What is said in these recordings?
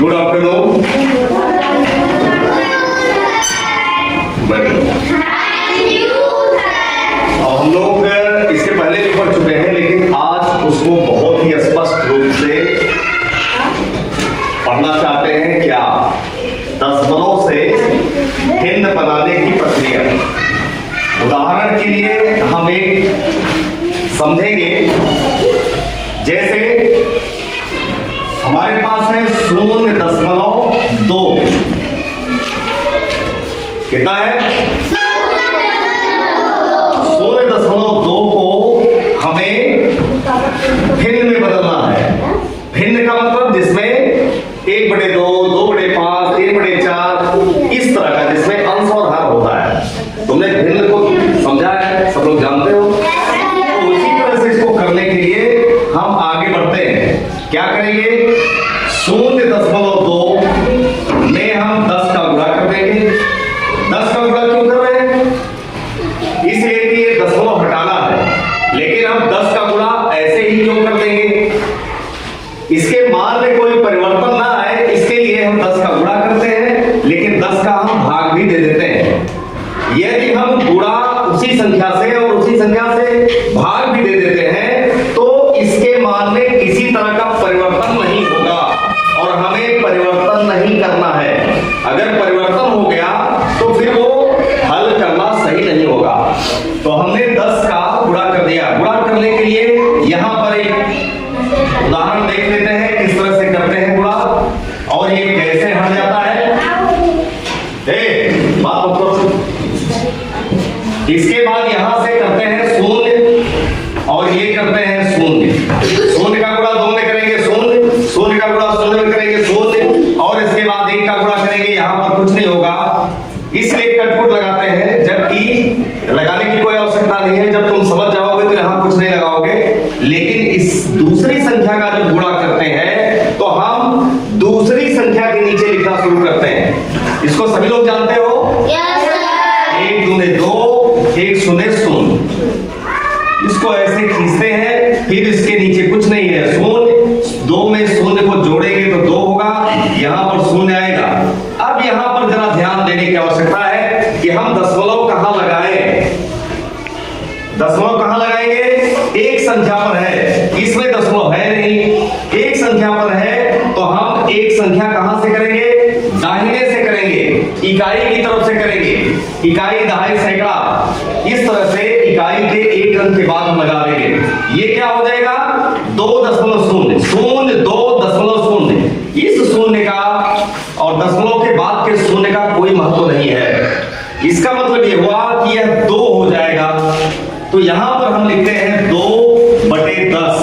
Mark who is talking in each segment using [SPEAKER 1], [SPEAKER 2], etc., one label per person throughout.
[SPEAKER 1] Good afternoon. हम लोग इसके पहले भी पढ़ चुके हैं, लेकिन आज उसको बहुत ही स्पष्ट रूप से पढ़ना चाहते हैं। क्या? दशमलव से भिन्न बनाने की प्रक्रिया। उदाहरण के लिए हम एक समझेंगे, जैसे हमारे पास है 0.2। कितना है? 0.2 को हमें भिन्न में बदलना है। भिन्न का मतलब जिसमें 1/2, 2/5, 3/4 इस तरह का, जिसमें अंश और हर होता है। तुमने भिन्न को समझा है, सब लोग जानते हो। तो उसी तरह से इसको करने के लिए हम आगे बढ़ते हैं। क्या करेंगे? 0.2 में हम 10 का गुणा कर देंगे। 10 का गुणा क्यों कर रहे हैं? इसलिए कि ये दशमलव हटाना है, लेकिन हम 10 का गुणा ऐसे ही क्यों कर देंगे? इसके मान में कोई परिवर्तन ना आए, इसके लिए हम 10 का गुणा करते हैं, लेकिन 10 का हम भाग भी दे देते हैं। यदि हम गुणा उसी संख्या से और उसी संख्या से भाग भी दे देते हैं, तो इसके मान में किसी तरह का परिवर्तन नहीं होगा और हमें परिवर्तन नहीं करना है। अगर परिवर्तन हो गया तो फिर वो हल करना सही नहीं होगा। तो हमने 10 का गुणा कर दिया। गुणा करने के लिए यहां पर एक उदाहरण देख लेते हैं, किस तरह से करते हैं गुणा और ये कैसे हट जाता है। बात मतलब इसके बाद यहां से करते हैं 0 और ये करते हैं 0। 0 का गुणा 2 में करेंगे 0, 0 का गुणा 0 में करेंगे 0, और इसके बाद 1 का गुणा करेंगे। यहां पर कुछ नहीं होगा, इसलिए कटपुट लगाते हैं, जबकि लगाने की कोई आवश्यकता नहीं है। जब तुम समझ जाओगे तो यहां कुछ नहीं लगाओगे। लेकिन इस दूसरी संख्या का जब गुणा करते हैं तो हम दूसरी संख्या के नीचे लिखना शुरू करते हैं। इसको सभी लोग जानते हो। 1 दूने 2, 1 शून्य 0। इसको ऐसे खींचते हैं, फिर इसके नीचे कुछ नहीं है, 0। 2 में 0 को जोड़ेंगे तो 2 होगा, यहां पर 0 आएगा। अब यहां पर जरा ध्यान देने की आवश्यकता है कि हम दशमलव कहां लगाएं। दशमलव कहां लगाएंगे? एक संख्या पर है, इसमें दशमलव है नहीं। एक संख्या पर है तो हम एक संख्या कहां से करेंगे? दाहिने से करेंगे, इकाई की तरफ से करेंगे। इकाई, दहाई, सैकड़ा, इस तरह से इकाई के एक अंक के बाद हम लगा देंगे। ये क्या हो जाएगा? 2.0, 2.0। इस 0 का और दशमलव के बाद के 0 का कोई महत्व नहीं है। इसका मतलब ये हुआ कि यह 2 हो जाएगा। तो यहां पर हम लिखते हैं 2/10।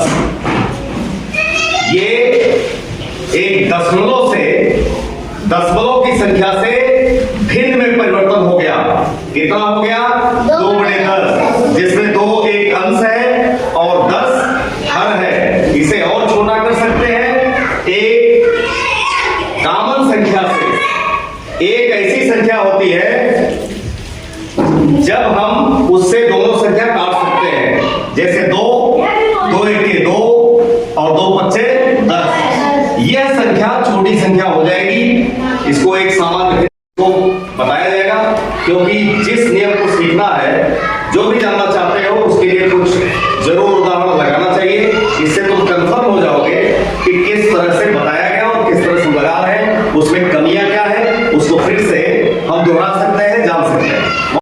[SPEAKER 1] ये एक दशमलव से दशमलव की संख्या से भिन्न में परिवर्तन हो गया। कितना हो गया? 2/10, जिसमें 2 एक अंश है और 10 हर है। इसे और छोटा कर सकते हैं। एक कॉमन संख्या से एक ऐसी संख्या होती है जब हम उससे दोनों संख्या काट सकते हैं। जैसे 2 1 2 और 2 5 10। यह संख्या छोटी संख्या हो जाएगी। इसको एक सामान्य को बताया जाएगा, क्योंकि जिस नियम को सीखना है, जो भी जानना चाहते हो, उसके लिए कुछ जरूर उदाहरण लगाना चाहिए। इससे तुम कंफर्म हो जाओगे कि किस तरह से बताया गया और किस तरह से लगा रहे हैं, उसमें कमियां क्या है, उसको फिर से हम दोहरा